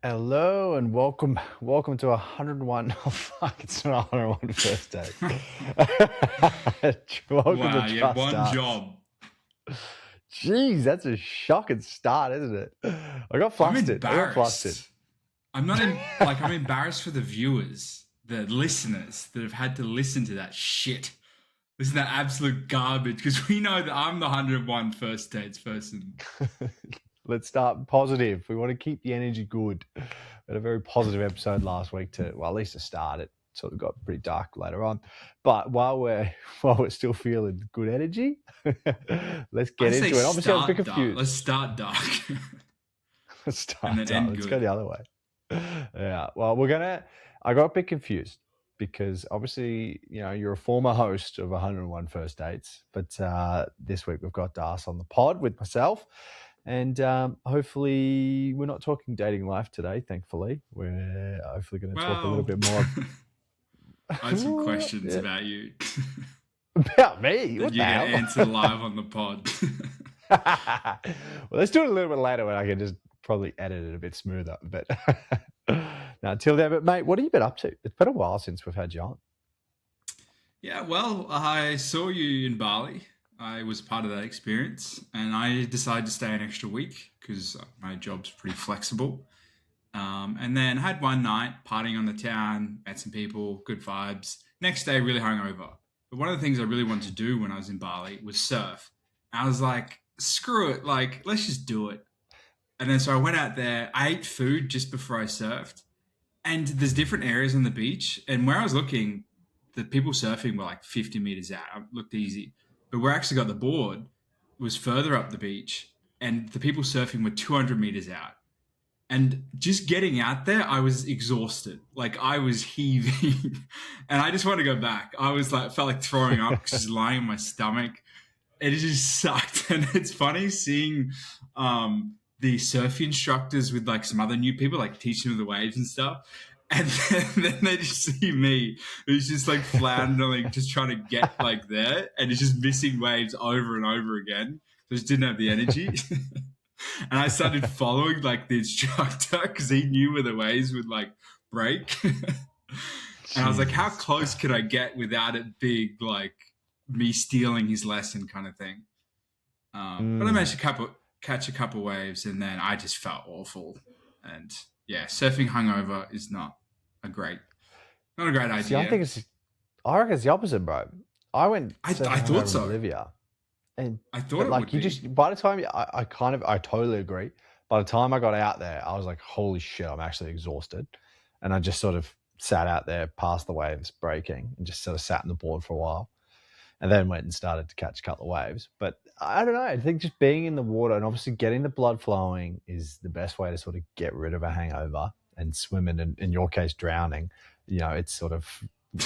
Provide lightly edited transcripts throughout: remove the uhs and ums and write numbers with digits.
Hello and welcome to 101. Oh fuck, it's not 101 first date. Welcome Wow, to you had Just one Us. job. Jeez, that's a shocking start, isn't it? I got I'm flustered. I got flustered. embarrassed. I'm embarrassed for the viewers, the listeners that have had to listen to that shit. Listen to that absolute garbage because we know that I'm the 101 first dates person. Let's start positive. We want to keep the energy good. We had a very positive episode last week at least to start it. Sort of got pretty dark later on. But while we're still feeling good energy, let's I get say into it. Obviously, I was a bit start dark. confused. Let's start dark Let's and start then dark. end Let's go good. the other way. Yeah. Well, I got a bit confused because obviously, you're a former host of 101 First Dates, but this week we've got Das on the pod with myself. And hopefully we're not talking dating life today, thankfully. We're hopefully going to talk a little Well, bit more I had some questions Yeah. about you About me. that What the you're going to hell? answer live on the pod. Well, let's do it a little bit later when I can just probably edit it a bit smoother. But now, until then, but mate, what have you been up to? It's been a while since we've had you on. Yeah, well, I saw you in Bali. I was part of that experience, and I decided to stay an extra week because my job's pretty flexible. And then had one night partying on the town, met some people, good vibes. Next day, really hungover. But one of the things I really wanted to do when I was in Bali was surf. I was like, screw it, like let's just do it. And then so I went out there. I ate food just before I surfed, and there's different areas on the beach. And where I was looking, the people surfing were like 50 meters out. It looked easy. But where I actually got the board was further up the beach. And the people surfing were 200 meters out. And just getting out there, I was exhausted. Like I was heaving. And I just wanted to go back. I was like, felt like throwing up because just lying on my stomach. It just sucked. And it's funny seeing the surf instructors with like some other new people, like teaching them the waves and stuff. And then they just see me who's just like floundering, just trying to get like there, and it's just missing waves over and over again. So I just didn't have the energy. And I started following like the instructor because he knew where the waves would like break. And I was like, how Jesus. close could I get without it being like me stealing his lesson kind of thing? But I managed to catch a couple waves, and then I just felt awful. And yeah, surfing hungover is not a great See, I idea. think I reckon it's the opposite, bro. I went I surfing thought hungover in so. Bolivia, I thought but it like would you be. just by the time I totally agree. By the time I got out there, I was like, holy shit, I'm actually exhausted, and I just sort of sat out there past the waves breaking and just sort of sat on the board for a while. And then went and started to catch a couple of waves. But I don't know. I think just being in the water and obviously getting the blood flowing is the best way to sort of get rid of a hangover. And swimming, and in your case, drowning, it's sort of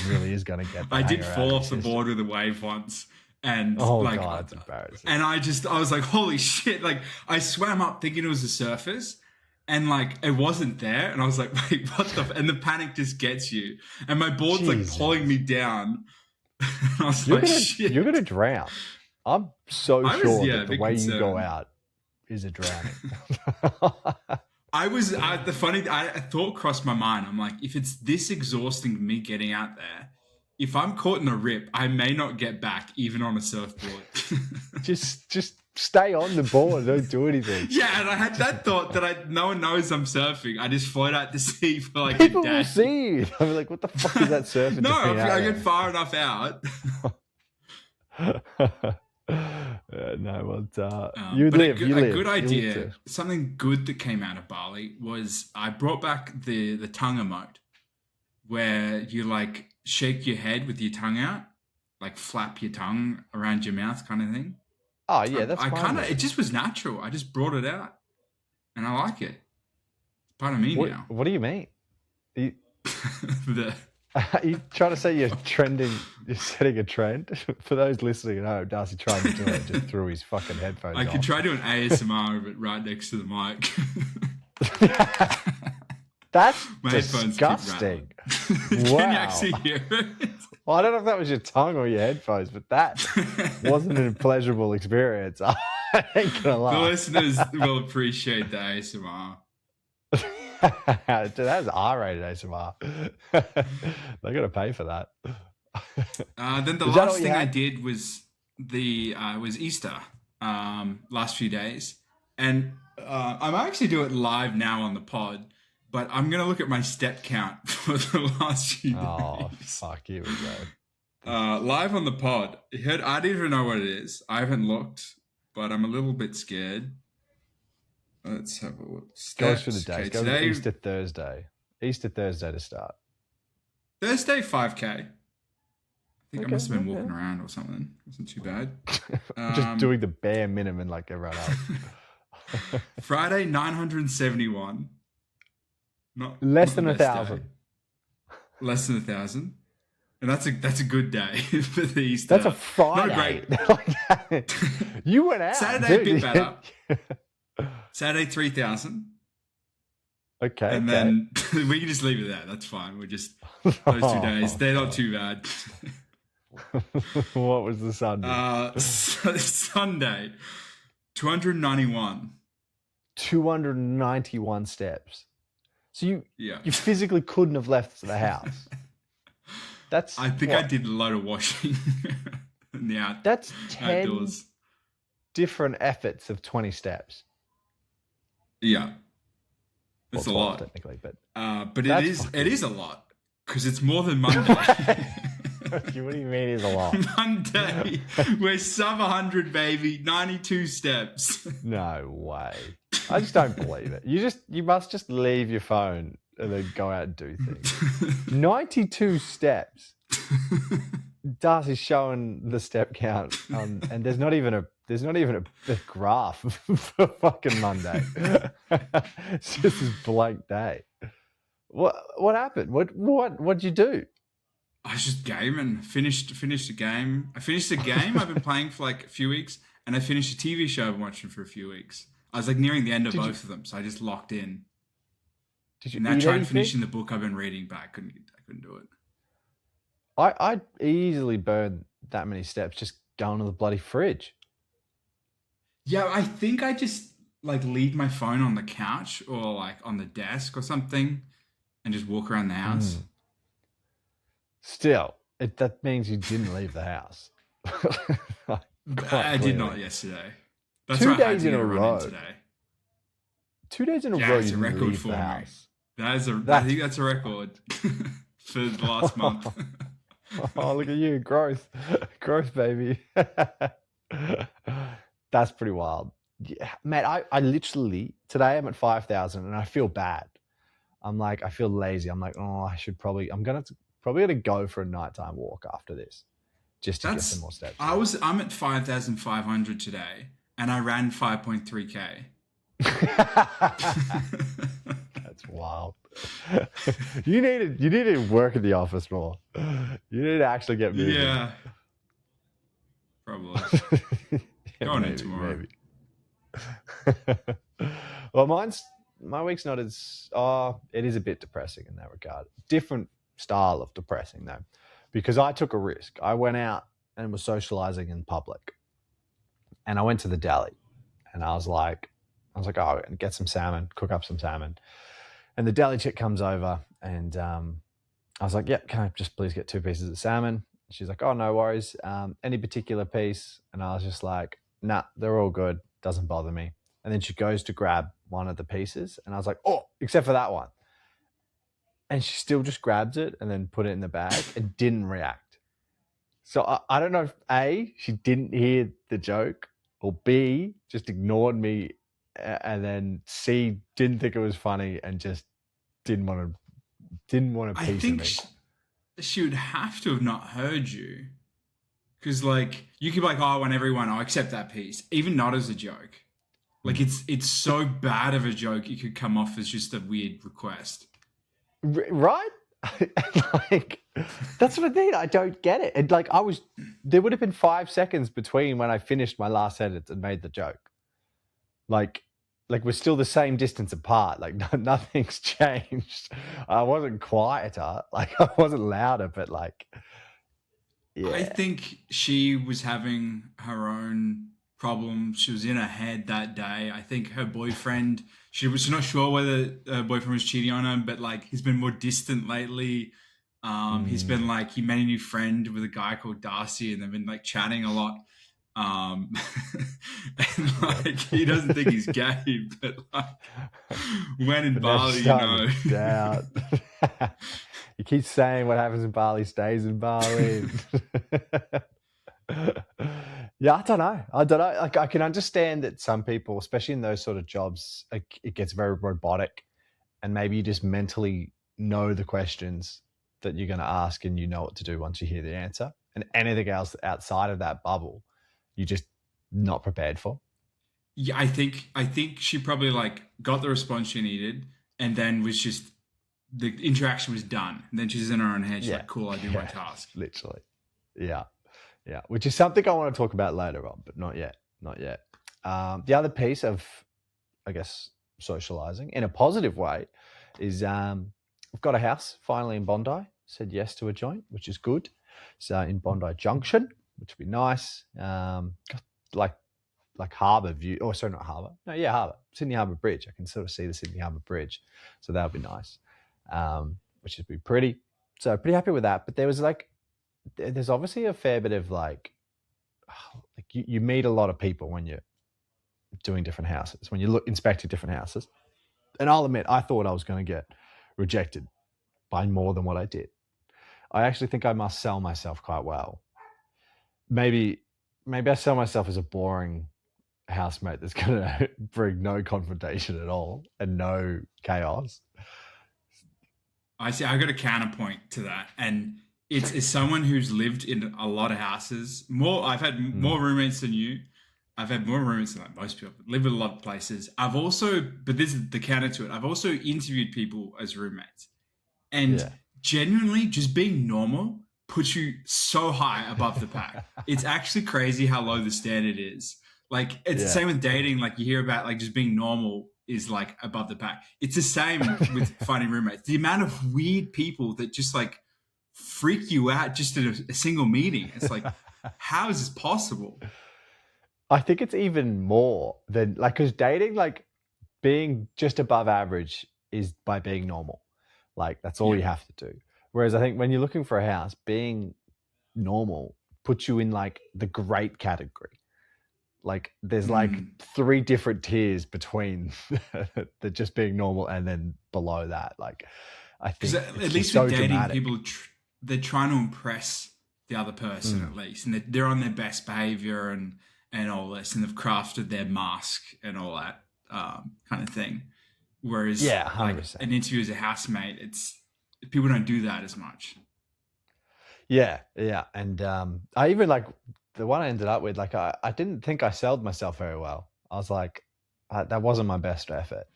really is going to get the I did hanger out fall of your off the system. board with a wave once, and Oh, like, God, that's embarrassing. and I was like, holy shit! Like, I swam up thinking it was the surfers, and like it wasn't there, and I was like, wait, what the? And the panic just gets you, and my board's like pulling Jesus. me down. And I was You're like, gonna shit. drown. I'm so I was sure yeah, that a the bit way you go concerned. out is a drowning. The funny, I thought crossed my mind. I'm like, if it's this exhausting me getting out there, if I'm caught in a rip, I may not get back even on a surfboard. just stay on the board. Don't do anything. Yeah, and I had that thought that no one knows I'm surfing. I just float out to sea for like a People will day. see you. I'm like, what the fuck is that surfer No, doing out I get there? far enough out. No, well, you But live. a good You live idea, to. something good that came out of Bali was I brought back the tongue emote, where you like shake your head with your tongue out, like flap your tongue around your mouth, kind of thing. Oh yeah, that's I fine, kind of, it mate. just was natural. I just brought it out, and I like it. It's part of me What now. What do you mean? Are the you trying to say you're trending? You're setting a trend for those listening at home. Darcy tried to do it, just threw his fucking headphones I could off. try doing ASMR of it right next to the mic. That's My headphones keep disgusting. rattling. Can you Wow. actually hear it? Well, I don't know if that was your tongue or your headphones, but that wasn't a pleasurable experience. I ain't gonna The lie. listeners will appreciate the ASMR. Dude, that's R-rated ASMR. They got to pay for that. Then the Is that all last you thing I had? did was was Easter, last few days, and I'm actually doing it live now on the pod, but I'm gonna look at my step count for the last few Oh, days. fuck, here we go. Live on the pod. I don't even know what it is. I haven't looked, but I'm a little bit scared. Let's have a look. Go through the Steps. days. Okay, Go with today Easter Thursday. Easter Thursday to start. Thursday 5K. I think I Okay, must have been okay. walking around or something. Wasn't too bad. Just doing the bare minimum like everyone else. Friday 971. Less Not the than best day. 1,000. Less than 1,000. And that's a good day for the That's a Easter. Not Friday. great. You went out, Saturday a bit dude. better. Saturday 3,000. Okay, And okay. then we can just leave it there. That's fine. We're just those 2 days. They're not too bad. What was the Sunday? Sunday 291. 291 steps. So Yeah. you physically couldn't have left the house. That's I think I what? did a load of washing in the That's 10 outdoors. different efforts of 20 steps. Yeah. Well, It's a 12 lot. technically, but But that's it is a lot because it's more than Monday. what do you mean is a lot? Monday, we're sub 100, baby. 92 steps. No way. I just don't believe it. You must just leave your phone and then go out and do things. 92 steps. Darcy's showing the step count, and there's not even a graph for fucking Monday. It's just this blank day. What happened? What'd you do? I was just gaming. Finished a game. I finished a game I've been playing for like a few weeks, and I finished a TV show I've been watching for a few weeks. I was like nearing the end of both of them, so I just locked in. Did you And I eat tried anything? finishing the book I've been reading, but I couldn't do it. I'd easily burn that many steps just going to the bloody fridge. Yeah, I think I just like leave my phone on the couch or like on the desk or something, and just walk around the house. Still, that means you didn't leave the house. I did not yesterday. That's 2 why I had days to in get a a run row. in today. 2 days in a Yeah, row, it's you a didn't record leave for the me. house. I think that's a record for the last month. Oh, look at you, growth, baby. That's pretty wild. Yeah, mate, I literally today I'm at 5,000 and I feel bad. I'm like, I feel lazy. I'm like, oh, I'm gonna go for a nighttime walk after this, just to get some more steps. I'm at 5,500 today, and I ran 5.3K. That's wild. You need to work at the office more. You need to actually get moving. Yeah, probably. Going in tomorrow. Maybe. Well, my week's not as it is a bit depressing in that regard. Different style of depressing though, because I took a risk. I went out and was socializing in public, and I went to the deli, and I was like, oh, I'm gonna get some salmon, cook up some salmon, and the deli chick comes over, and I was like, yeah, can I just please get 2 pieces of salmon? She's like, oh, no worries. Any particular piece? And I was just like, nah, they're all good. Doesn't bother me. And then she goes to grab one of the pieces. And I was like, oh, except for that one. And she still just grabs it and then put it in the bag and didn't react. So I don't know if A, she didn't hear the joke, or B, just ignored me, and then C, didn't think it was funny and just didn't want a I piece think of me. she would have to have not heard you. Because, like, you could be like, oh, I want everyone, I'll accept that piece. Even not as a joke. Like, it's so bad of a joke, it could come off as just a weird request. Right? Like, that's what I mean. I don't get it. And, like, there would have been 5 seconds between when I finished my last sentence and made the joke. Like we're still the same distance apart. Like, nothing's changed. I wasn't quieter. Like, I wasn't louder, but, like, yeah. I think she was having her own problems. She was in her head that day. I think her boyfriend she's not sure whether her boyfriend was cheating on her, but like he's been more distant lately. He's been Mm. like he made a new friend with a guy called Darcy, and they've been like chatting a lot. Um, and like he doesn't think he's gay, but like when in But now she's Bali, starting to doubt. He keeps saying what happens in Bali stays in Bali. Yeah, I don't know. Like, I can understand that some people, especially in those sort of jobs, like, it gets very robotic, and maybe you just mentally know the questions that you're going to ask, and you know what to do once you hear the answer. And anything else outside of that bubble, you just not prepared for. yeah, I think she probably like got the response she needed, and then was just the interaction was done. And then she's in her own head. She's Yeah, like, "Cool, I do my yeah, task." literally. Yeah, yeah. Which is something I want to talk about later on, but not yet. Not yet. The other piece of, I guess, socializing in a positive way is I've got a house finally in Bondi. Said yes to a joint, which is good. So in Bondi Junction, which would be nice. Like like harbour view. Oh, sorry, not harbour. No, yeah, harbour. Sydney Harbour Bridge. I can sort of see the Sydney Harbour Bridge, so that would be nice. Which would be pretty. So pretty happy with that. But there was like, there's obviously a fair bit of like you meet a lot of people when you're doing different houses, when you look inspecting different houses. And I'll admit, I thought I was going to get rejected by more than what I did. I actually think I must sell myself quite well. Maybe, maybe I sell myself as a boring housemate that's going to bring no confrontation at all and no chaos. I see. I got a counterpoint to that, and it's someone who's lived in a lot of houses. More, I've had Mm. more roommates than you. I've had more roommates than like most people. Live in a lot of places. I've also, but this is the counter to it. I've also interviewed people as roommates, and Yeah. genuinely, just being normal puts you so high above the pack. It's actually crazy how low the standard is. Like it's the Yeah. same with dating. Like you hear about like just being normal is like above the pack. It's the same with finding roommates. The amount of weird people that just like freak you out just in a single meeting. It's like, how is this possible? I think it's even more than like, because dating, like being just above average is by being normal. Like that's all Yeah. you have to do. Whereas I think when you're looking for a house, being normal puts you in like the great category. Like there's like Mm. three different tiers between the just being normal and then below that. Like I Because think at it's just least with so dating, dramatic. people they're trying to impress the other person Mm. at least, and they're on their best behavior and all this, and they've crafted their mask and all that kind of thing. Whereas Yeah, like 100%. an interview as a housemate, it's people don't do that as much. Yeah, yeah. And I even like the one I ended up with, like I didn't think I sold myself very well. I was like, that wasn't my best effort.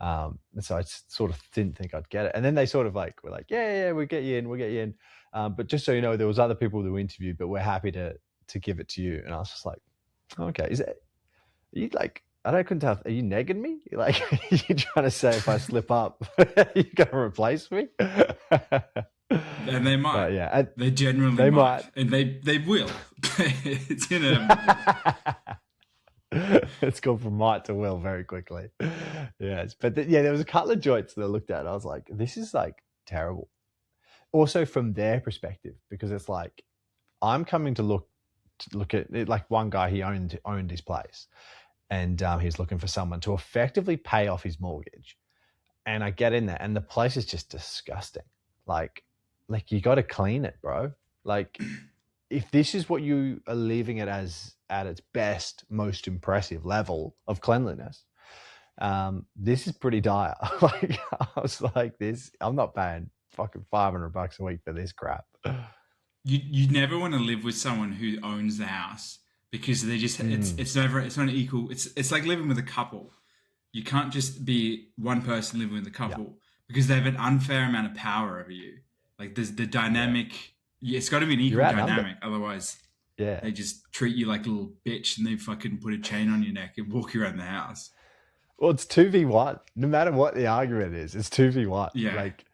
And so I sort of didn't think I'd get it. And then they sort of like were like, yeah, we'll get you in, we'll get you in. But just so you know, there was other people who interviewed, but we're happy to give it to you. And I was just like, okay, is it? Are you like? I don't couldn't tell. Are you negging me? Like, are you trying to say if I slip up, you gonna replace me? And they might. But yeah, They genuinely they might. might. And they will. It's inevitable. It's gone from might to will very quickly. Yes, but yeah, there was a couple of joints that I looked at. And I was like, this is like terrible. Also from their perspective, because it's like I'm coming to look at it, like one guy, he owned his place, and he's looking for someone to effectively pay off his mortgage. And I get in there, and the place is just disgusting. Like, like you got to clean it, bro. Like, if this is what you are leaving it as at its best, most impressive level of cleanliness, this is pretty dire. Like, I was like, this, I'm not paying fucking $500 a week for this crap. You never want to live with someone who owns the house because they just Mm, it's not equal. It's like living with a couple. You can't just be one person living with a yeah, couple because they have an unfair amount of power over you. Like there's the yeah. dynamic. Yeah, it's got to be an You're equal outnumbered. dynamic. Otherwise, Yeah. they just treat you like a little bitch and they fucking put a chain on your neck and walk you around the house. Well, it's 2v1. No matter what the argument is, it's 2v1. Yeah, Like,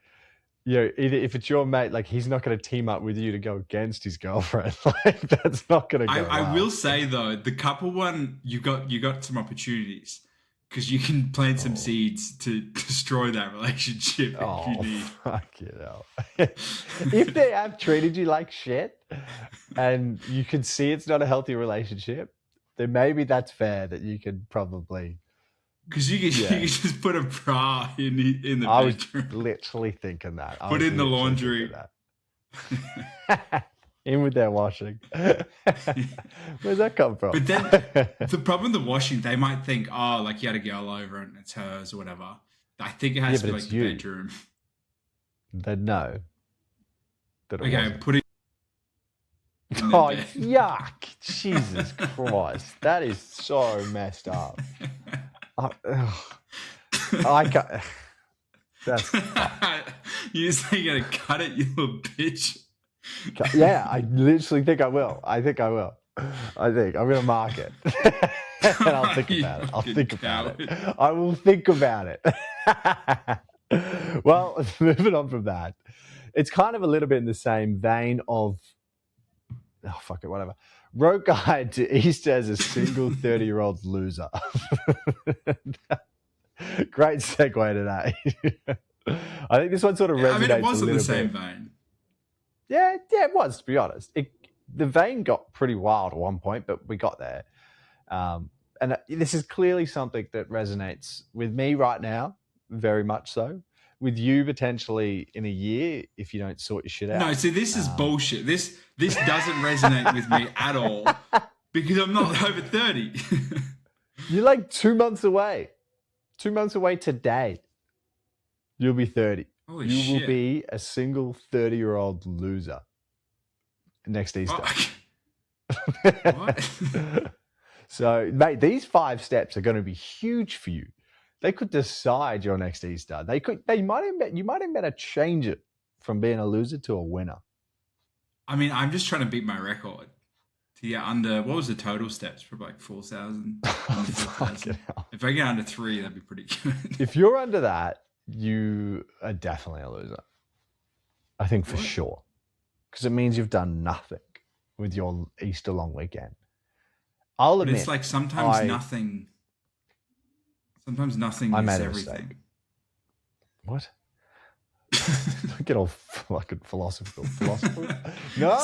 you know, either if it's your mate, like he's not going to team up with you to go against his girlfriend. Like that's not going to go I will well. say though, the couple one you got some opportunities because you can plant some Oh, seeds to destroy that relationship if you oh, need. fuck you know. If they have treated you like shit and you can see it's not a healthy relationship, then maybe that's fair that you could probably, Because you yeah. can just put a bra in the I was bedroom, literally thinking that. I put was in the literally thinking laundry. that. In with their washing. Where's that come from? But then the problem with the washing, they might think, oh, like you had a girl over and it's hers or whatever. I think it Yeah, has to but be like it's the you. bedroom. They know that it Okay, wasn't. put it in their Oh, bed. yuck. Jesus Christ. That is so messed up. Ugh. I can't. That's fucked. You say you're gonna cut it, you little bitch. Yeah, I literally think I will. I think I will. I think I'm going to mark it. And I'll think You about it. I'll fucking think about it. coward. I will think about it. Well, moving on from that, it's kind of a little bit in the same vein of, oh, fuck it, whatever. Wrote guide to Easter as a single 30-year-old loser. Great segue today. I think this one sort of I mean, it resonates a was in the little same bit. vein. Yeah, it was, to be honest. The vein got pretty wild at one point, but we got there. And this is clearly something that resonates with me right now, very much so. With you potentially in a year if you don't sort your shit No, out. see, this is bullshit. This doesn't resonate with me at all because I'm not over 30. You're like 2 months away. 2 months away today. You'll be 30. Holy You will shit. be a single 30-year-old loser next Easter. What? So, mate, these 5 steps are going to be huge for you. They could decide your next Easter. You might have better change it from being a loser to a winner. I mean, I'm just trying to beat my record to get under. What was the total steps? Probably like 4,000. Under 4,000. If I get under 3, that'd be pretty good. If you're under that, you are definitely a loser. I think for sure. Because it means you've done nothing with your Easter long weekend. I'll admit. But it's like sometimes nothing I is made a everything. mistake. What? Don't get all fucking philosophical. No.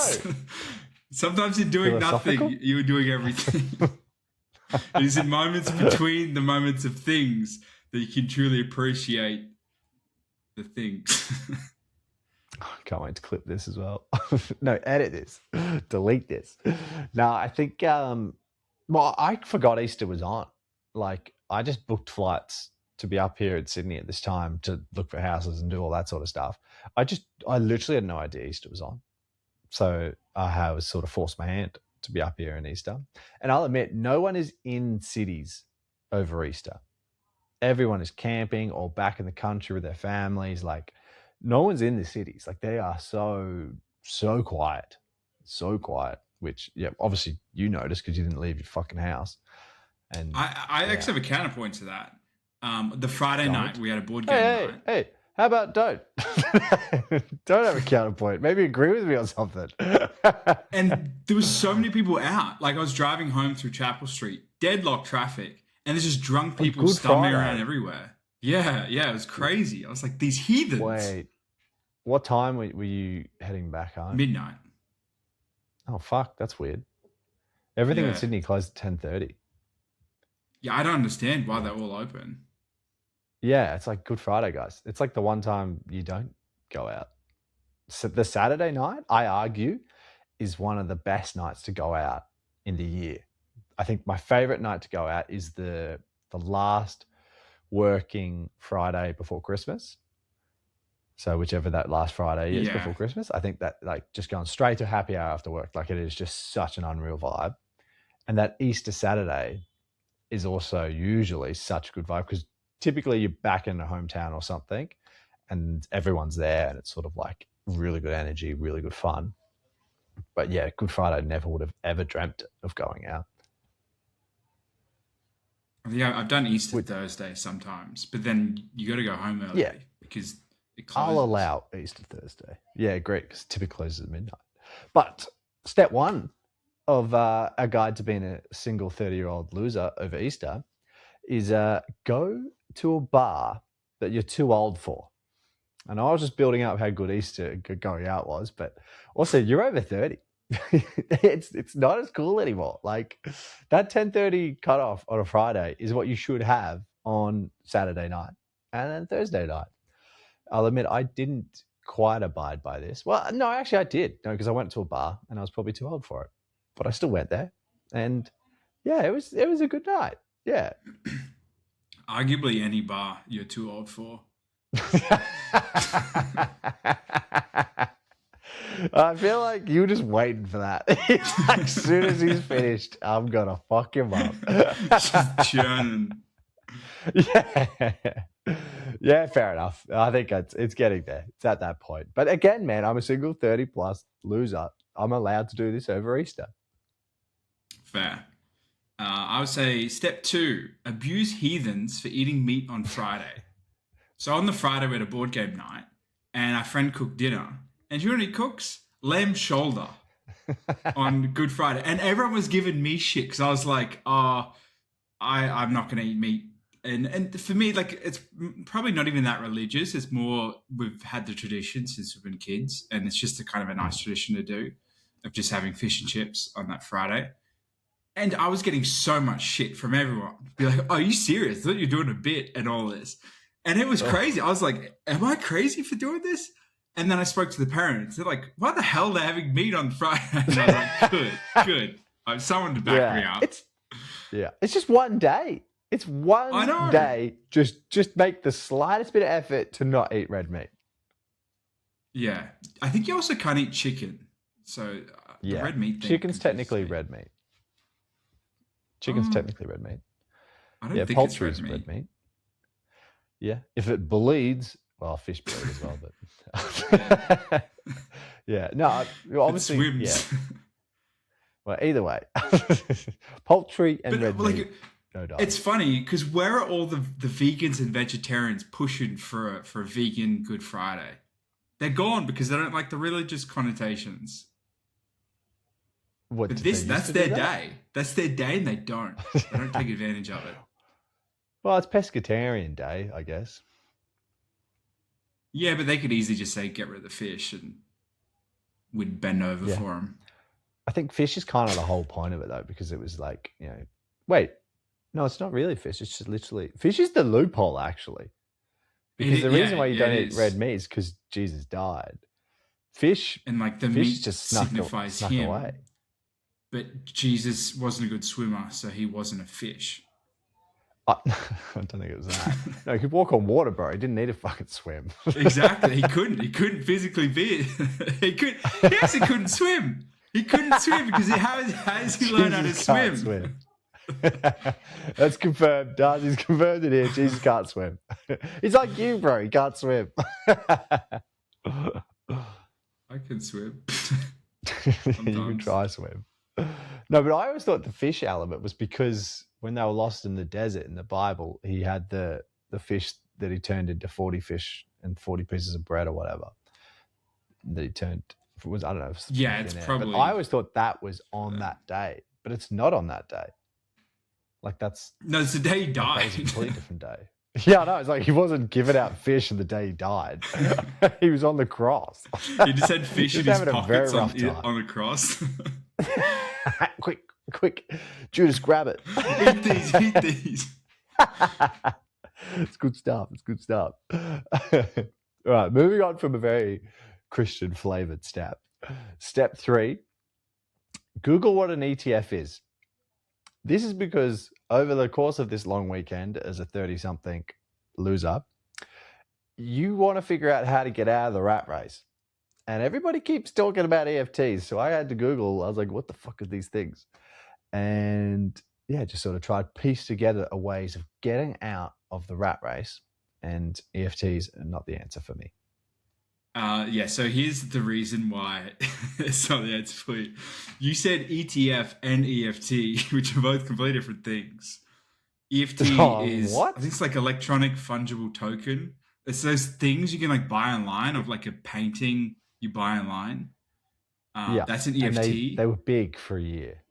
Sometimes you're doing nothing, you're doing everything. It is in moments between the moments of things that you can truly appreciate the things. Can't wait to clip this as well. No, edit this. Delete this. No, I think, well, I forgot Easter was on. Like, I just booked flights to be up here in Sydney at this time to look for houses and do all that sort of stuff. I literally had no idea Easter was on. So I was sort of forced my hand to be up here in Easter. And I'll admit, no one is in cities over Easter. Everyone is camping or back in the country with their families. Like, no one's in the cities. Like, they are so quiet. So quiet, which, yeah, obviously you noticed because you didn't leave your fucking house. And I actually have a counterpoint to that. The Friday night, we had a board game night. Hey, how about don't? Don't have a counterpoint. Maybe agree with me on something. And there was so many people out. Like, I was driving home through Chapel Street, deadlock traffic, and there's just drunk people stumbling around everywhere. Yeah, it was crazy. I was like, these heathens. Wait, what time were you heading back home? Midnight. Oh, fuck, that's weird. Everything in Sydney closed at 10:30. Yeah, I don't understand why they're all open. Yeah, it's like Good Friday, guys. It's like the one time you don't go out. So the Saturday night, I argue, is one of the best nights to go out in the year. I think my favorite night to go out is the last working Friday before Christmas. So whichever that last Friday is before Christmas, I think that, like, just going straight to happy hour after work, like, it is just such an unreal vibe. And that Easter Saturday is also usually such a good vibe because typically you're back in a hometown or something and everyone's there and it's sort of like really good energy, really good fun. But yeah, Good Friday, never would have ever dreamt of going out. Yeah, I've done Easter Thursday sometimes, but then you got to go home early because it closes. I'll allow Easter Thursday. Yeah, great, because it typically closes at midnight. But step one of a guide to being a single 30-year-old loser over Easter is go to a bar that you're too old for. And I was just building up how good Easter going out was, but also you're over 30. It's not as cool anymore. Like that 10:30 cutoff on a Friday is what you should have on Saturday night and then Thursday night. I'll admit I didn't quite abide by this. Well, no, actually I did. No, because I went to a bar and I was probably too old for it. But I still went there. And yeah, it was a good night. Yeah. Arguably any bar you're too old for. I feel like you were just waiting for that. As soon as he's finished, I'm gonna fuck him up. Just churning. Yeah. Yeah, fair enough. I think it's getting there. It's at that point. But again, man, I'm a single 30 plus loser. I'm allowed to do this over Easter. Fair. I would say step 2, abuse heathens for eating meat on Friday. So on the Friday we had a board game night and our friend cooked dinner. And do you know what he cooks? Lamb shoulder on Good Friday. And everyone was giving me shit because I was like, oh, I'm not going to eat meat. And for me, like, it's probably not even that religious. It's more we've had the tradition since we've been kids. And it's just a kind of a nice tradition to do of just having fish and chips on that Friday. And I was getting so much shit from everyone. Be like, oh, are you serious? I thought you were doing a bit and all this. And it was crazy. I was like, am I crazy for doing this? And then I spoke to the parents. They're like, why the hell are they having meat on Friday? And I was like, good. I have someone to back me up. It's just one day. It's one day. Just make the slightest bit of effort to not eat red meat. Yeah. I think you also can't eat chicken. So the red meat thing. Chicken's technically red meat. Chicken's technically red meat. I don't think it's red meat. Yeah. If it bleeds, well, fish bleed as well, but yeah. No, obviously, it swims. Yeah. Well, either way, poultry and red meat. No doubt. It's funny because where are all the vegans and vegetarians pushing for a vegan Good Friday? They're gone because they don't like the religious connotations. That's their day. That's their day, and they don't take advantage of it. Well, it's pescatarian day, I guess. Yeah, but they could easily just say get rid of the fish, and we'd bend over for them. I think fish is kind of the whole point of it, though, because it was like, wait, no, it's not really fish. It's just literally fish is the loophole, actually, because the reason why you don't eat red meat is because Jesus died. Fish and like the meat just signifies him. Away. But Jesus wasn't a good swimmer, so he wasn't a fish. I don't think it was that. No, he could walk on water, bro. He didn't need to fucking swim. Exactly. He couldn't. He couldn't physically be it. He actually couldn't swim. He couldn't swim because how does he learn how to swim? That's confirmed. Darcy's confirmed it here. Jesus can't swim. He's like you, bro. He can't swim. I can swim. You can try swim. No, but I always thought the fish element was because when they were lost in the desert in the Bible, he had the fish that he turned into 40 fish and 40 pieces of bread or whatever. That he turned, if it was, I don't know. It's probably. But I always thought that was on that day, but it's not on that day. Like that's. No, it's the day he died. It's a completely different day. Yeah, no, it's like he wasn't giving out fish on the day he died. He was on the cross. He just had fish in his pockets on the cross. Quick, Judas, grab it. Eat these. It's good stuff. All right, moving on from a very Christian flavored step. Step 3, Google what an ETF is. This is because over the course of this long weekend, as a 30-something loser, you want to figure out how to get out of the rat race. And everybody keeps talking about EFTs. So I had to Google. I was like, what the fuck are these things? And yeah, just sort of tried to piece together a ways of getting out of the rat race. And EFTs are not the answer for me. So here's the reason why it's not the answer for you. You said ETF and EFT, which are both completely different things. EFT is what? I think it's like electronic fungible token. It's those things you can like buy online of like a painting you buy online. That's an EFT. And they were big for a year.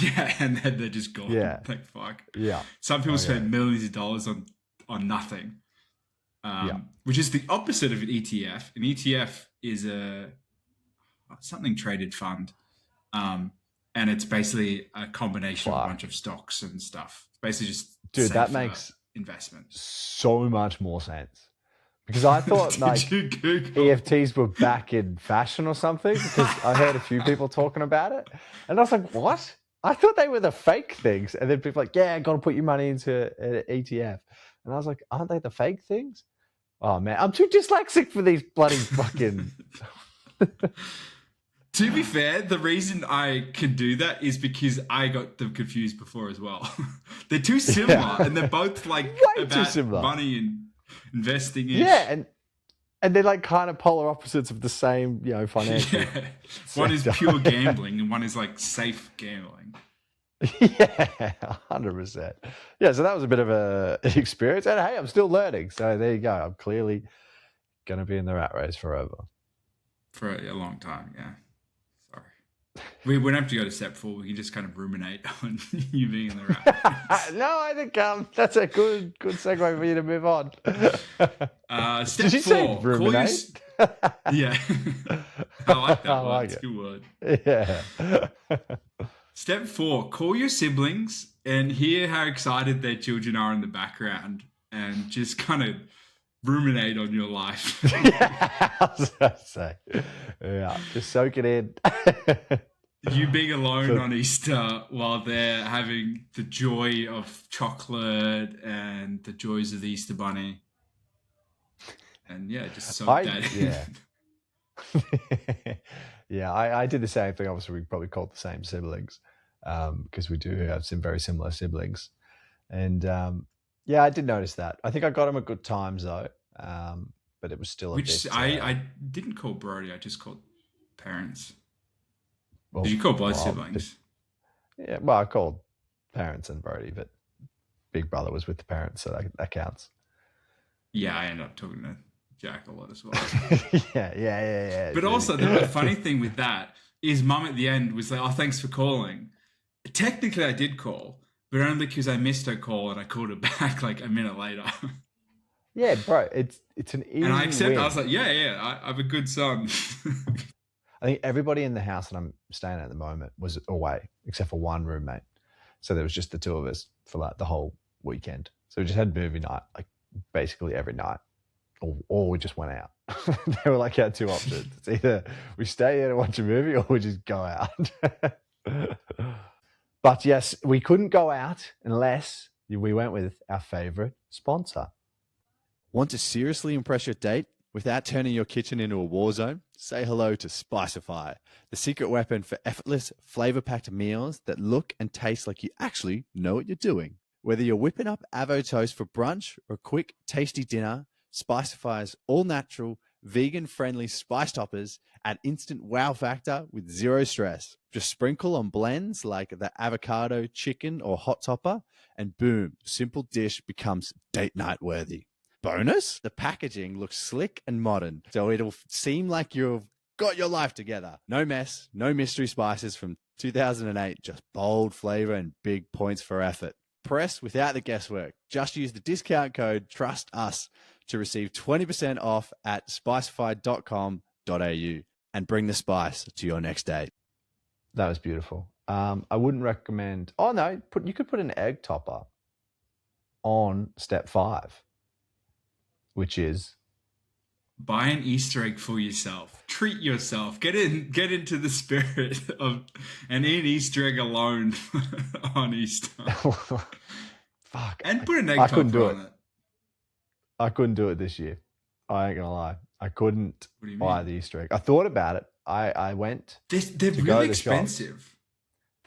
Yeah, and then they're just gone. Yeah. Like fuck. Yeah. Some people Okay. spend millions of dollars on nothing, Yeah. which is the opposite of an ETF. An ETF is a something traded fund, um, and it's basically a combination of a bunch Fuck. of stocks and stuff. It's basically just Dude, that safer makes investment. so much more sense. Because I thought Did like you Google? EFTs were back in fashion or something, because I heard a few people talking about it. And I was like, what? I thought they were the fake things. And then people were like, yeah, got to put your money into an ETF. And I was like, aren't they the fake things? Oh, man, I'm too dyslexic for these bloody fucking... To be fair, the reason I can do that is because I got them confused before as well. They're too similar, Yeah. and they're both like Way too about similar. money and investing ish. Yeah, and they're like kind of polar opposites of the same, financial. Yeah. One is pure gambling, and one is like safe gambling. Yeah, 100%. Yeah, so that was a bit of an experience. And hey, I'm still learning. So there you go. I'm clearly going to be in the rat race forever. For a long time, yeah. Sorry. We don't have to go to step 4. We can just kind of ruminate on you being in the rat race. No, I think that's a good segue for you to move on. Step Did you 4. say ruminate? Yeah. I like that I word. like It's a it. good word. Yeah. Step 4, call your siblings and hear how excited their children are in the background and just kind of ruminate on your life. Yeah, I was about to say. Yeah, just soak it in. You being alone So- on Easter while they're having the joy of chocolate and the joys of the Easter Bunny. And yeah, just soak that in. Yeah. Yeah, I did the same thing. Obviously, we probably called the same siblings, because we do have some very similar siblings. And yeah, I did notice that. I think I got them at good times though, but it was still a Which bit. I didn't call Brody, I just called parents. Well, Did you call both well, siblings? Yeah, well, I called parents and Brody, but Big Brother was with the parents, so that counts. Yeah, I ended up talking to Jack a lot as well. Yeah. But also, the funny thing with that is Mum at the end was like, oh, thanks for calling. Technically, I did call, but only because I missed her call and I called her back like a minute later. Yeah, bro, it's an easy And I accepted. win. I was like, yeah, I'm a good son. I think everybody in the house that I'm staying at the moment was away, except for one roommate. So there was just the two of us for like the whole weekend. So we just had movie night, like basically every night, or we just went out. They were like our two options. It's either we stay here to watch a movie or we just go out. But yes, we couldn't go out unless we went with our favorite sponsor. Want to seriously impress your date without turning your kitchen into a war zone? Say hello to Spicify, the secret weapon for effortless, flavor-packed meals that look and taste like you actually know what you're doing. Whether you're whipping up avo toast for brunch or a quick, tasty dinner, Spicify's all-natural, vegan-friendly spice toppers add instant wow factor with zero stress. Just sprinkle on blends like the avocado, chicken, or hot topper, and boom, the simple dish becomes date night worthy. Bonus, the packaging looks slick and modern, so it'll seem like you've got your life together. No mess, no mystery spices from 2008, just bold flavor and big points for effort. Press without the guesswork. Just use the discount code TRUSTUS to receive 20% off at spicify.com.au and bring the spice to your next date. That was beautiful. I wouldn't recommend. Oh no, you could put an egg topper on step 5, which is Buy an Easter egg for yourself. Treat yourself. Get into the spirit of and eat Easter egg alone on Easter. fuck. And put an egg I couldn't topper do on it. it. I couldn't do it this year. I ain't gonna lie. I couldn't What do you buy mean? the Easter egg. I thought about it. I went They're to go really to the shops. expensive.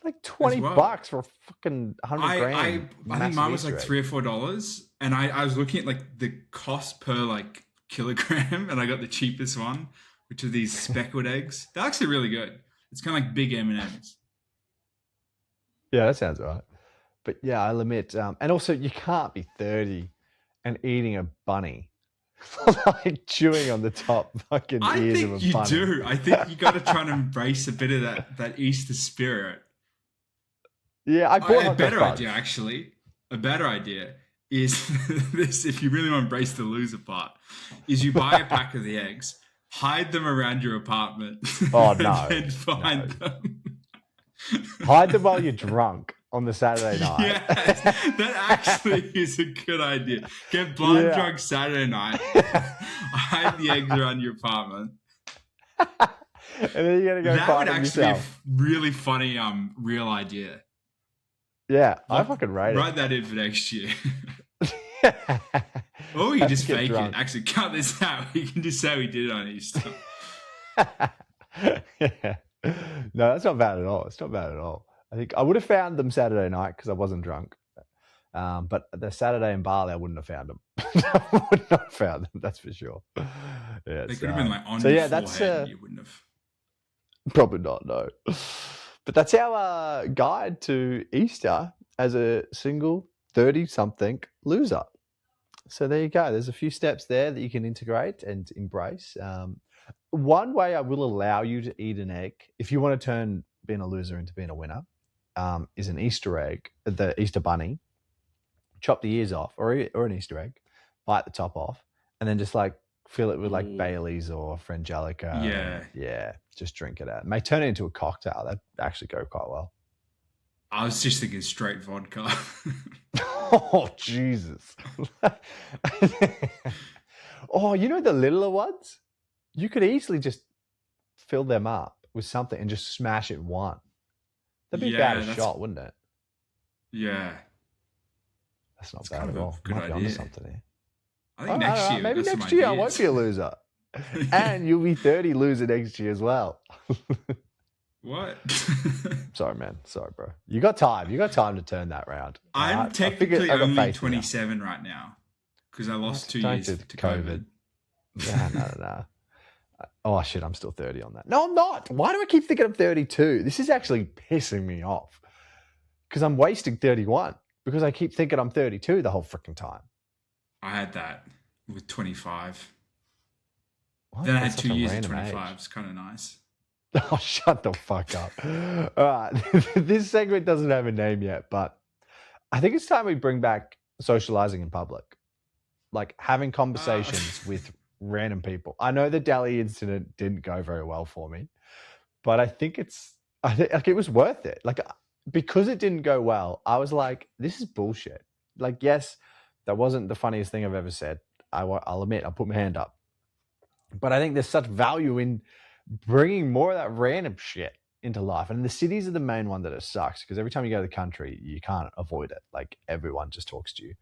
Like 20 well. bucks for a fucking 100 grand. I think massive mine was Easter like egg. $3 or $4, and I was looking at like the cost per like kilogram, and I got the cheapest one, which are these speckled eggs. They're actually really good. It's kind of like big M&Ms. Yeah, that sounds right. But yeah, I'll admit. And also, you can't be 30 and eating a bunny. Like chewing on the top fucking I ears of think a you bunny. do. I think you got to try and embrace a bit of that Easter spirit. Yeah, I bought A hot better cross idea, buns. actually. A better idea is this: if you really want to embrace the loser part, is you buy a pack of the eggs, hide them around your apartment, Oh and no, then find no. them. Hide them while you're drunk on the Saturday night. Yes, that actually is a good idea. Get blind Yeah. drunk Saturday night, hide the eggs around your apartment. And then you're gonna go That would find them actually be a yourself. really funny, real idea. Yeah, I Lock- fucking rate Write that in for next year. it. Or we Have can to just get fake drunk. it. Actually, cut this out. We can just say we did it on Easter. Yeah. No, that's not bad at all. It's not bad at all. I think I would have found them Saturday night because I wasn't drunk. But the Saturday in Bali, I wouldn't have found them. I would not have found them. That's for sure. Yeah. They could have been like on so your yeah, forehead. that's And you wouldn't have. probably not. No. But that's our guide to Easter as a single 30-something loser. So there you go. There's a few steps there that you can integrate and embrace. One way I will allow you to eat an egg, if you want to turn being a loser into being a winner, is an Easter egg, the Easter bunny. Chop the ears off, or an Easter egg, bite the top off, and then just like fill it with like Ooh. Baileys or Frangelica. Yeah. Yeah. Just drink it out. It may turn it into a cocktail. That'd actually go quite well. I was just thinking straight vodka. Oh, Jesus. Oh, you know the littler ones? You could easily just fill them up with something and just smash it in one. That'd be about a shot, wouldn't it? Yeah. That's not It's bad kind at of a all. good Might be onto idea. something here. I think next year. Maybe we've got next some year I won't ideas. be a loser. And you'll be 30 loser next year as well. What? Sorry, man. Sorry, bro. You got time. You got time to turn that round. I'm Alright? I technically figured I got only faith in you. 27 right now because I lost What? 2 Don't years do to COVID. COVID. No. Oh, shit. I'm still 30 on that. No, I'm not. Why do I keep thinking I'm 32? This is actually pissing me off because I'm wasting 31 because I keep thinking I'm 32 the whole freaking time. I had that with 25. What? Then I had That's 2 such a years at random 25. age. It's kind of nice. Oh, shut the fuck up. All right. This segment doesn't have a name yet, but I think it's time we bring back socializing in public. Like having conversations with random people. I know the Delhi incident didn't go very well for me, but I think like it was worth it. Like because it didn't go well, I was like, this is bullshit. Like, yes, that wasn't the funniest thing I've ever said. I'll admit, I'll put my hand up. But I think there's such value in bringing more of that random shit into life. And the cities are the main one that it sucks because every time you go to the country, you can't avoid it. Like everyone just talks to you.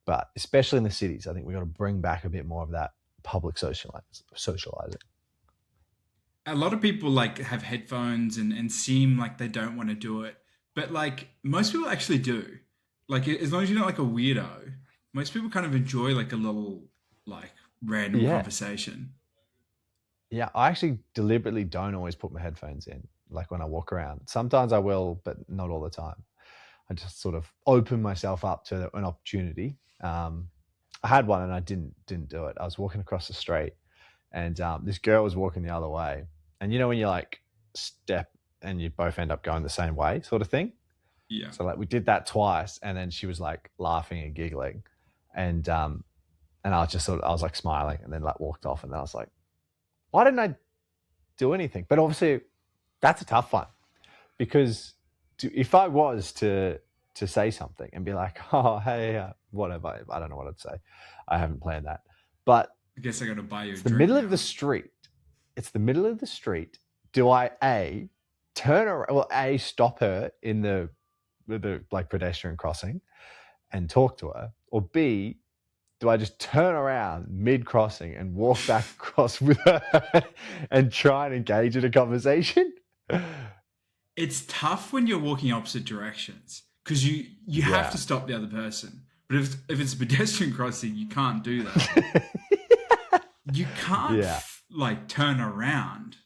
But especially in the cities, I think we've got to bring back a bit more of that public socializing. A lot of people like have headphones and seem like they don't want to do it, but like most people actually do. Like as long as you're not like a weirdo, most people kind of enjoy like a little like random conversation. Yeah, I actually deliberately don't always put my headphones in, like when I walk around. Sometimes I will, but not all the time. I just sort of open myself up to an opportunity. I had one and I didn't do it. I was walking across the street and this girl was walking the other way. And you know when you like step and you both end up going the same way sort of thing? Yeah. So like we did that twice and then she was like laughing and giggling. And I was just I was like smiling and then like walked off and then I was like, why didn't I do anything? But obviously that's a tough one because if I was to say something and be like, oh, hey, whatever, I don't know what I'd say. I haven't planned that. But I guess I got to buy you a it's the drink middle now. of the street. It's the middle of the street. Do I turn around, well, stop her in the like pedestrian crossing and talk to her, or B, do I just turn around mid-crossing and walk back across with her and try and engage in a conversation? It's tough when you're walking opposite directions because you have to stop the other person. But if it's a pedestrian crossing, you can't do that. You can't like turn around.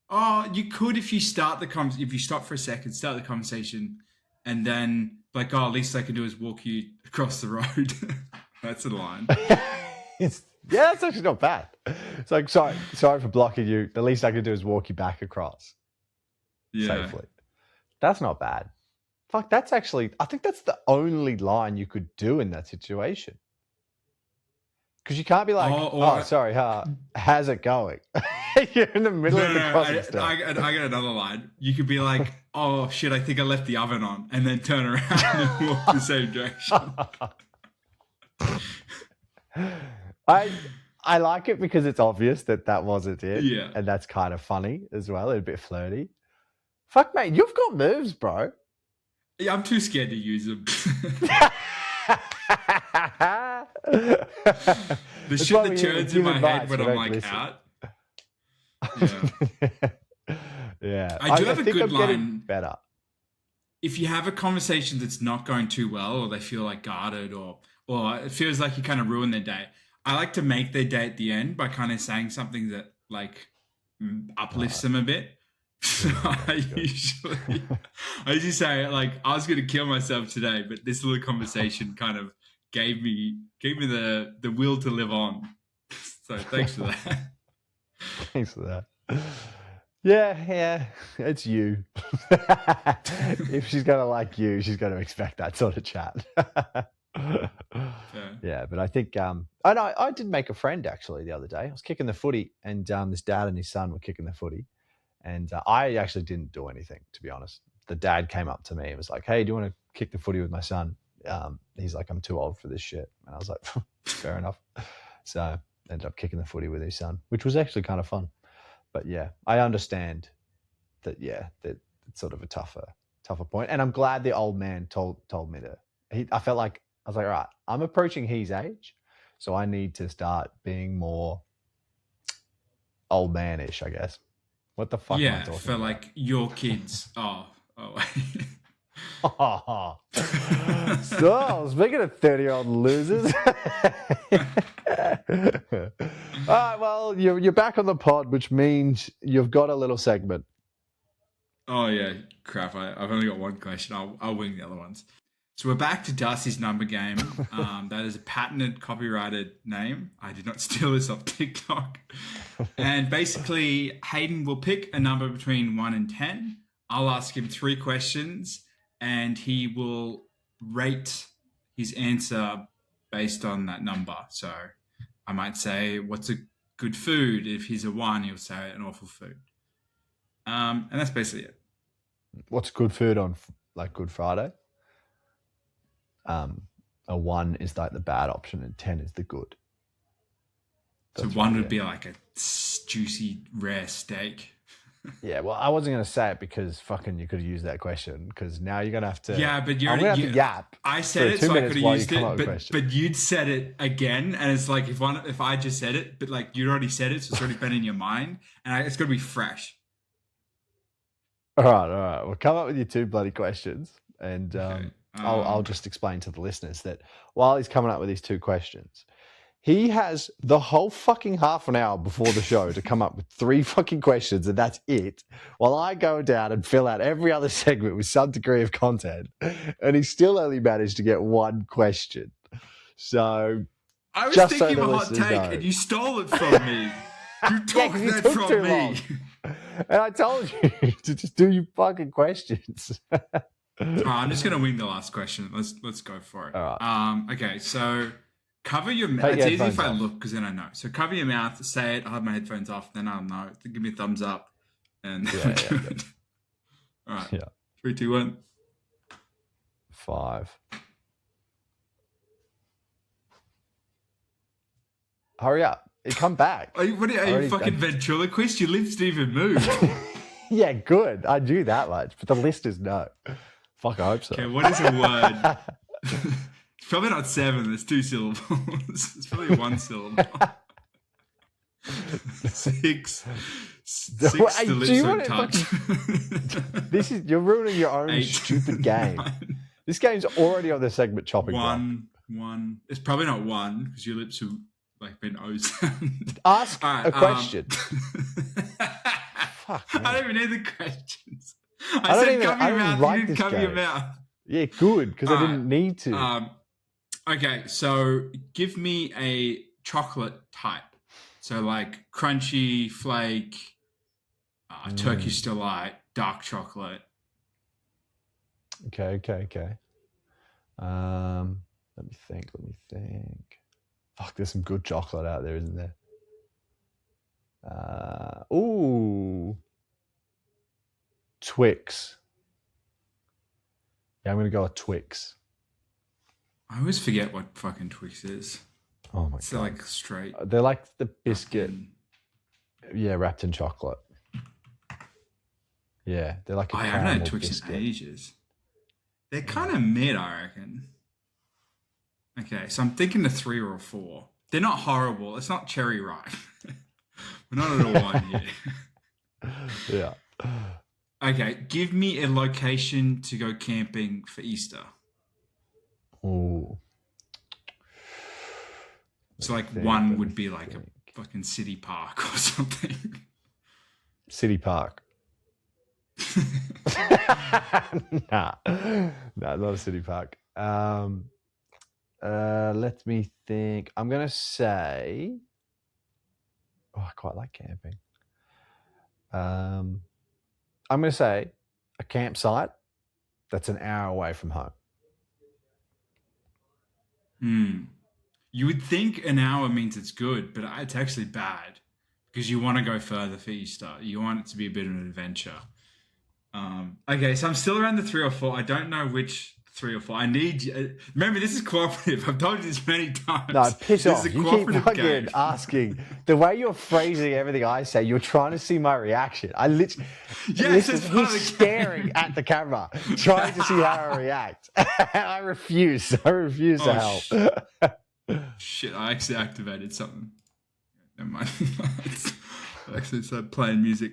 Oh, you could if you start if you stop for a second, start the conversation, and then like, oh, at least I can do is walk you across the road. That's a line. That's actually not bad. It's like, sorry for blocking you. The least I can do is walk you back across safely. That's not bad. Fuck, that's actually, I think that's the only line you could do in that situation. Because you can't be like, or sorry, how's it going? You're in the middle of the crossing still. I got another line. You could be like, oh shit, I think I left the oven on, and then turn around and walk the same direction. I like it because it's obvious that wasn't it. Yeah. And that's kind of funny as well, a bit flirty. Fuck, mate, you've got moves, bro. Yeah, I'm too scared to use them. The shit that turns in my head when I'm like out. Yeah. I do have a good I'm line. Better. If you have a conversation that's not going too well, or they feel like guarded, or it feels like you kind of ruined their day, I like to make their day at the end by kind of saying something that like uplifts them a bit. So I usually say like, I was going to kill myself today, but this little conversation kind of gave me the will to live on. So thanks for that. Thanks for that. Yeah, it's you. If she's gonna like you, she's gonna expect that sort of chat. Yeah, but I think I did make a friend actually the other day. I was kicking the footy, and this dad and his son were kicking the footy, and I actually didn't do anything, to be honest. The dad came up to me and was like, "Hey, do you want to kick the footy with my son?" He's like, "I'm too old for this shit," and I was like, "Fair enough." So I ended up kicking the footy with his son, which was actually kind of fun. But yeah, I understand that. Yeah, that it's sort of a tougher point, and I'm glad the old man told me to. I felt like I was like, all right, I'm approaching his age, so I need to start being more old manish, I guess. What the fuck am I talking for about? like your kids. Oh. So, speaking of 30-year-old losers. All right, well, you're back on the pod, which means you've got a little segment. Oh yeah, crap! I've only got one question. I'll wing the other ones. So we're back to Darcy's number game. That is a patented, copyrighted name. I did not steal this off TikTok. And basically, Hayden will pick a number between 1 and 10. I'll ask him 3 questions, and he will rate his answer based on that number. So I might say, what's a good food? If he's a 1, he'll say an awful food. And that's basically it. What's good food on like Good Friday? A 1 is like the bad option, and 10 is the good. That's so 1 would be like a juicy, rare steak. Yeah, well, I wasn't going to say it because fucking you could have used that question, because now you're going to have to... Yeah, but I'm going to have to yap. I said it, so I could have used it, but you'd said it again, and it's like if I just said it, but like you'd already said it, so it's already been in your mind, and it's got to be fresh. All right. Well, come up with your 2 bloody questions, and okay. I'll just explain to the listeners that while he's coming up with these 2 questions, he has the whole fucking half an hour before the show to come up with 3 fucking questions, and that's it. While I go down and fill out every other segment with some degree of content, and he still only managed to get 1 question. So I was thinking of a hot take, and you stole it from me. You took that from me. Long. And I told you to just do your fucking questions. I'm just gonna wing the last question. Let's go for it. All right. Okay, so cover your mouth. It's easy if I look, because then I know. So cover your mouth, say it. I'll have my headphones off, then I'll know. Give me a thumbs up, and yeah. All right. Yeah. 3, 2, 1. 5. Hurry up. Come back. Are you fucking ventriloquist? Your lips didn't even move. Yeah, good. I knew that much, but the listeners know. Fuck, I hope so. Okay, what is a word? It's probably not 7. There's 2 syllables. It's probably 1 syllable. 6. 6. The lips don't touch. You're ruining your own 8, stupid game. 9. This game's already on the segment chopping block. 1. It's probably not 1 because your lips have like been ozoned. Ask a question. Fuck, I don't even need the questions. I said cover your mouth. You didn't cover your mouth. Yeah, good, because I didn't need to. Okay, so give me a chocolate type. So like crunchy, flake, Turkish delight, dark chocolate. Okay. Let me think. Fuck, there's some good chocolate out there, isn't there? Ooh. Twix. Yeah, I'm going to go with Twix. I always forget what fucking Twix is. Oh my It's God. like straight. They're like the biscuit. fucking- Wrapped in chocolate. Yeah, they're like a I caramel haven't had Twix biscuit. in ages. They're kind of mid, I reckon. Okay, so I'm thinking a 3 or a 4. They're not horrible. It's not cherry ripe. We're not at a 1 here. Yeah. Okay, give me a location to go camping for Easter. Ooh. So like Let me one think, would be like a fucking city park or something. City Park. Nah, not a city park. Let me think. I'm gonna say. Oh, I quite like camping. I'm gonna say a campsite that's an hour away from home. You would think an hour means it's good, but it's actually bad because you want to go further for Easter. You want it to be a bit of an adventure. Okay, so I'm still around the 3 or 4. I don't know which 3 or 4. I need you. Remember, this is cooperative. I've told you this many times. No, piss This off. is a You keep cooperative fucking game. asking. The way you're phrasing everything I say, you're trying to see my reaction. I literally. Yes, listen, it's part of he's the staring game. at the camera, trying to see how I react. I refuse. I refuse to help. Shit, I actually activated something. Never mind. I actually started playing music.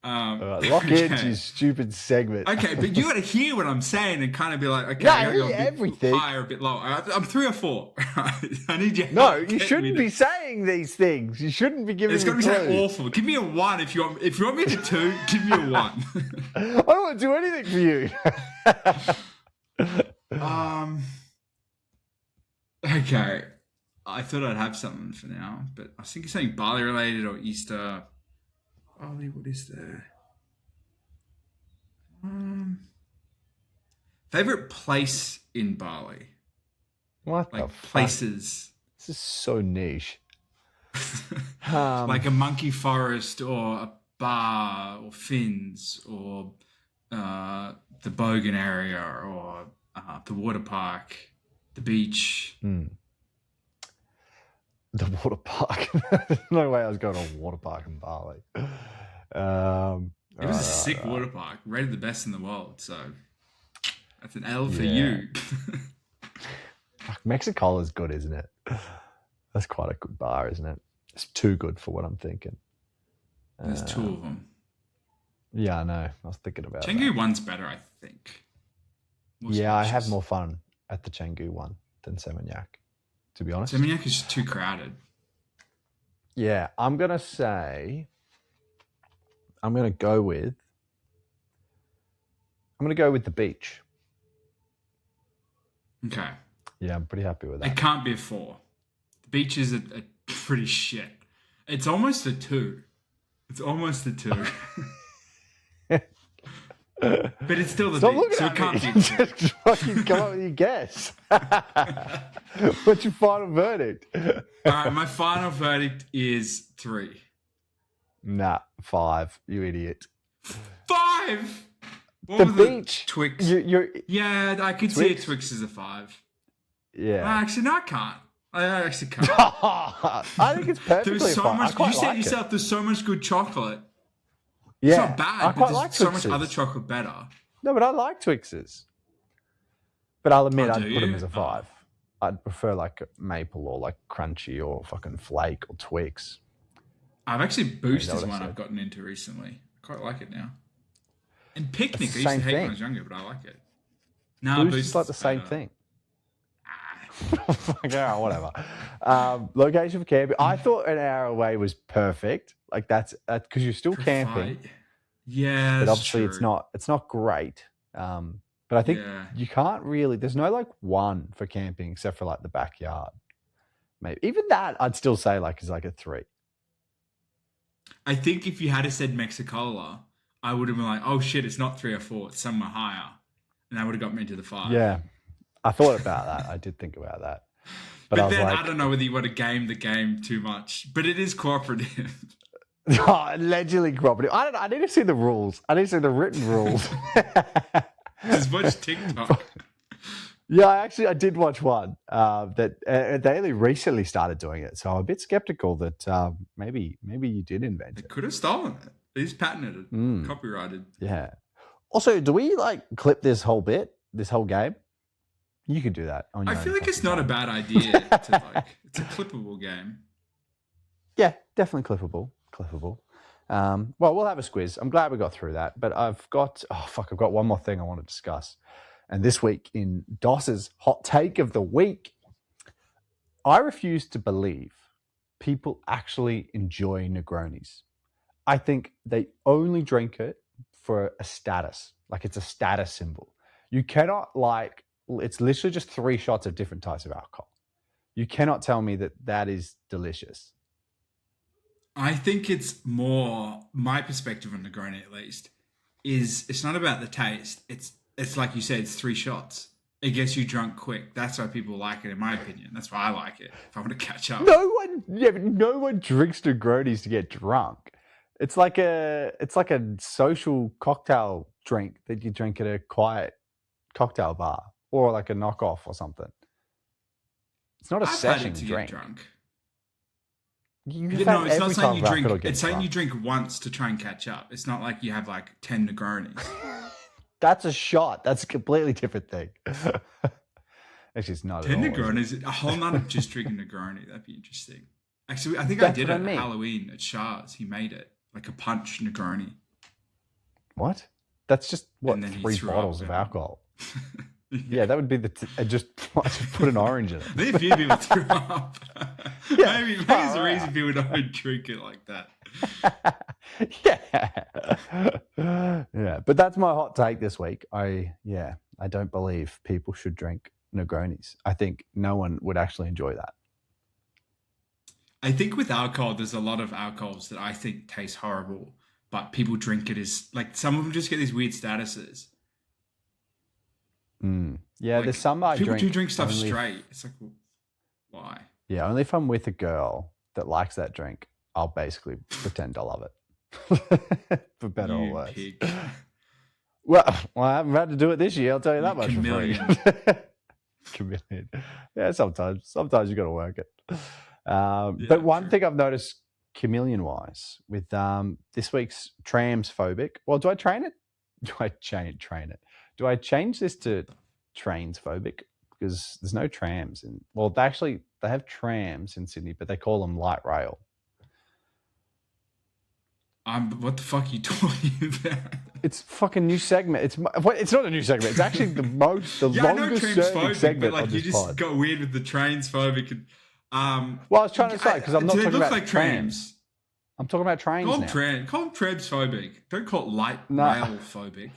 All right, lock into okay. your stupid segment. Okay, but you got to hear what I'm saying and kind of be like, okay, Yeah, I gotta go I a hear bit everything. higher, a bit lower. I'm 3 or 4. I need you. No, you shouldn't be saying these things. You shouldn't be giving It's me got to be clues. something awful. Give me a 1 if you want. If you want me to 2, give me a 1. I don't want to do anything for you. Okay. I thought I'd have something for now, but I was thinking something Bali related or Easter. Bali, what is there? Favorite place in Bali? What the Like fuck? places. This is so niche. Like a monkey forest or a bar or Fins or the Bogan area or the water park, the beach. The water park. There's no way I was going to a water park in Bali. It was a sick water park, rated the best in the world. So that's an L for you. Mexicola is good, isn't it? That's quite a good bar, isn't it? It's too good for what I'm thinking. There's 2 of them. Yeah, I know. I was thinking about Canggu that. one's better, I think. More Yeah, I have spacious. more fun at the Canggu one than Seminyak, to be honest. Seminyak is too crowded. Yeah, I'm going to say, I'm going to go with the beach. Okay. Yeah, I'm pretty happy with that. It can't be a 4. The beach is a pretty shit. It's almost a 2. It's almost a 2. But it's still the Stop beach, looking so at it can't me. be a 2. Just fucking come up with your guess. What's your final verdict? All right, my final verdict is 3. Nah, 5. You idiot. 5. What The was beach. it? Twix. You're Yeah, I could see a Twix as a 5. yeah. Actually, no, I can't. I actually can't. I think it's perfectly There's so fine. I much. quite You said like yourself. There's so much good chocolate. it. It's Yeah, not bad. I But quite there's like so Twixes. much other chocolate better. No, but I like Twixes. But I'll admit, Oh, I'd do put them you? as a 5. I'd prefer like maple or like crunchy or fucking flake or Twix. I've actually Boost what is I one said. I've gotten into recently. I quite like it now. And Picnic, It's I the used to same hate thing. when I was younger, but I like it. No, Boost is like the same better. thing. Fuck yeah, whatever. Location for camping. I thought an hour away was perfect. Like that's because you're still camping, Yeah, but that's obviously true. it's not great. But I think Yeah. you can't really. There's no like one for camping except for like the backyard. Maybe even that I'd still say like is like a 3. I think if you had said Mexicola, I would have been like, oh shit, it's not 3 or 4, it's somewhere higher. and that would have got me to the 5. Yeah, I thought about that. I did think about that. But I But was then like, I don't know whether you want to game the game too much. But it is cooperative. allegedly cooperative. I don't know. I need to see the rules. I need to see the written rules. Just watch TikTok. Yeah, I did watch one that they only recently started doing it. So I'm a bit skeptical that maybe you did invent They it. could have stolen it. It is patented, copyrighted. Yeah. Also, do we like clip this whole game? You could do that. On I your feel own like it's fucking not a time. bad idea to it's a clippable game. Yeah, definitely clippable. Well, we'll have a squiz. I'm glad we got through that. But I've got one more thing I want to discuss. And this week in Doss's hot take of the week, I refuse to believe people actually enjoy Negronis. I think they only drink it for a status. Like it's a status symbol. You cannot it's literally just 3 shots of different types of alcohol. You cannot tell me that is delicious. I think it's more my perspective on Negroni, at least, is it's not about the taste. It's like you said, it's 3 shots. It gets you drunk quick. That's why people like it, in my opinion. That's why I like it. If I want to catch up, No one drinks Negronis to get drunk. It's like a social cocktail drink that you drink at a quiet cocktail bar or like a knockoff or something. It's not a I've had session it to drink. get drunk. It's not saying you drink. It's saying you drink once to try and catch up. It's not like you have like 10 Negronis. That's a shot. That's a completely different thing. Actually, it's not 10 at all. Negronis, a whole lot of just drinking Negroni. That'd be interesting. Actually, I think That's I did what it I mean. at Halloween at Shah's. He made it like a punch Negroni. What? That's just And then he 3 threw up bottles of and- alcohol. Yeah, that would be just put an orange in it. I think a few people threw up. Yeah, maybe there's a reason people don't drink it like that. Yeah. But that's my hot take this week. I don't believe people should drink Negronis. I think no one would actually enjoy that. I think with alcohol, there's a lot of alcohols that I think taste horrible, but people drink it as like some of them just get these weird statuses. Yeah, Like, there's some I people drink. do drink stuff only, straight. It's like, well, why? Yeah, only if I'm with a girl that likes that drink, I'll basically pretend I love it. For better or You worse. pig. Well, I haven't had to do it this year. I'll tell you that much chameleon. for free. Chameleon. Yeah, sometimes you got to work it. But one true. thing I've noticed, chameleon-wise, with this week's trams phobic. Well, do I train it? Do I train it? Do I change this to trains phobic? Because there's no trams in. Well, they have trams in Sydney, but they call them light rail. What the fuck are you talking about? It's fucking new segment. It's not a new segment. It's actually the longest I know serving transphobic, segment but like on you this just pod. got weird with the transphobic. And, Well, I was trying to say because I'm not do they talking look about like trams. I'm talking about trains Call now. them transphobic. Don't call it light No. rail phobic.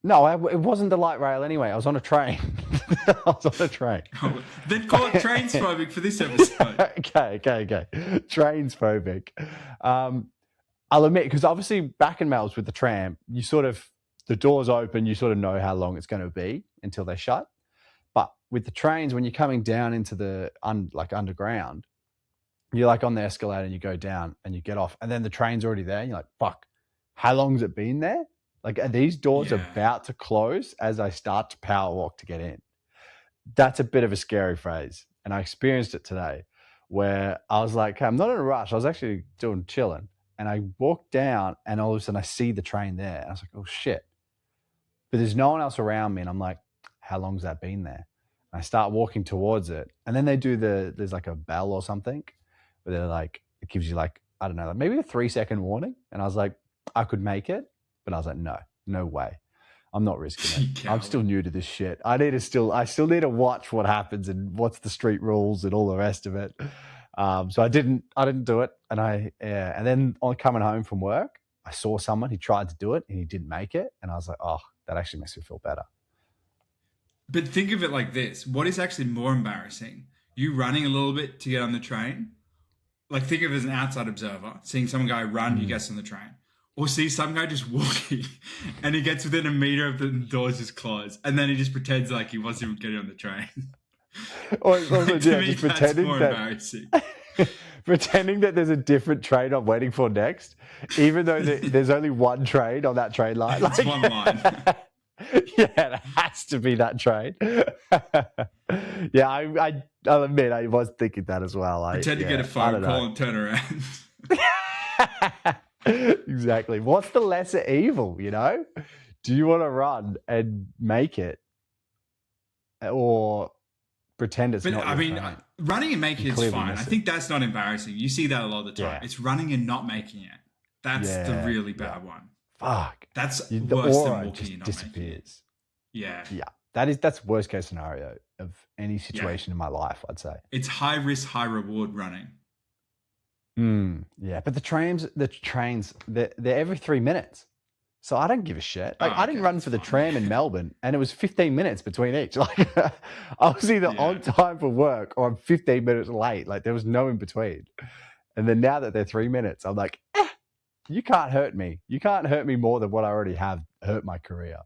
No, it wasn't the light rail anyway. I was on a train. Oh, then call it transphobic for this episode. Okay. Trains phobic. I'll admit, because obviously back in Melbourne with the tram, the doors open, you sort of know how long it's going to be until they shut. But with the trains, when you're coming down into the underground, you're like on the escalator and you go down and you get off, and then the train's already there. And you're like, fuck, how long's it been there? Like, are these doors about to close as I start to power walk to get in? That's a bit of a scary phase. And I experienced it today where I was like, I'm not in a rush. I was actually chilling. And I walked down and all of a sudden I see the train there. And I was like, oh shit. But there's no one else around me. And I'm like, how long's that been there? And I start walking towards it. And then they do there's like a bell or something where they're like, it gives you like, I don't know, like maybe a 3-second warning. And I was like, I could make it. But I was like, no way. I'm not risking it. I'm still new to this shit. I still need to watch what happens and what's the street rules and all the rest of it. So I didn't do it. And and then on coming home from work, I saw someone who tried to do it and he didn't make it. And I was like, oh, that actually makes me feel better. But think of it like this. What is actually more embarrassing? You running a little bit to get on the train? Like think of it as an outside observer, seeing some guy run, you get on the train. Or see some guy just walking and he gets within a meter of the doors just closed. And then he just pretends like he wasn't even getting on the train. Or it's also, To yeah, me, just that's more embarrassing. pretending that there's a different train I'm waiting for next, even though there's only one train on that train line. It's one line. Yeah, it has to be that train. Yeah, I'll admit I was thinking that as well. Pretend to get a phone call and turn around. Exactly. What's the lesser evil, you know? Do you want to run and make it, or pretend it's not? I mean, running and making it's fine. I think that's not embarrassing. You see that a lot of the time. Yeah. It's running and not making it. That's the really bad one. Fuck. That's the worse than aura walking just and not disappears. making it. Yeah. Yeah. That's worst case scenario of any situation in my life, I'd say. It's high risk, high reward running. Yeah, but the trains, they're every 3 minutes. So I don't give a shit. Like, I didn't run for the tram in Melbourne, and it was 15 minutes between each. Like, I was either on time for work or I'm 15 minutes late. Like, there was no in between. And then now that they're 3 minutes, I'm like, you can't hurt me. You can't hurt me more than what I already have hurt my career.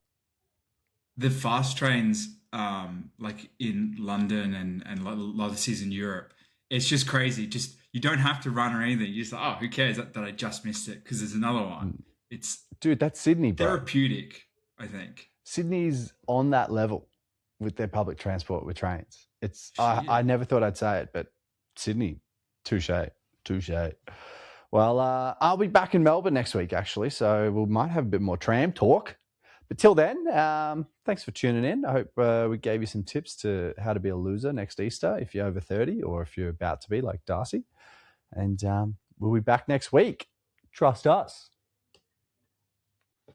The fast trains, like in London and a lot of cities in Europe, it's just crazy. Just you don't have to run or anything. You're just like, oh, who cares that I just missed it because there's another one. It's that's Sydney, bro. Therapeutic, I think. Sydney's on that level with their public transport with trains. It's I never thought I'd say it, but Sydney, touche. Well, I'll be back in Melbourne next week, actually, so we might have a bit more tram talk. But till then, thanks for tuning in. I hope we gave you some tips to how to be a loser next Easter if you're over 30 or if you're about to be like Darcy. And we'll be back next week. Trust us.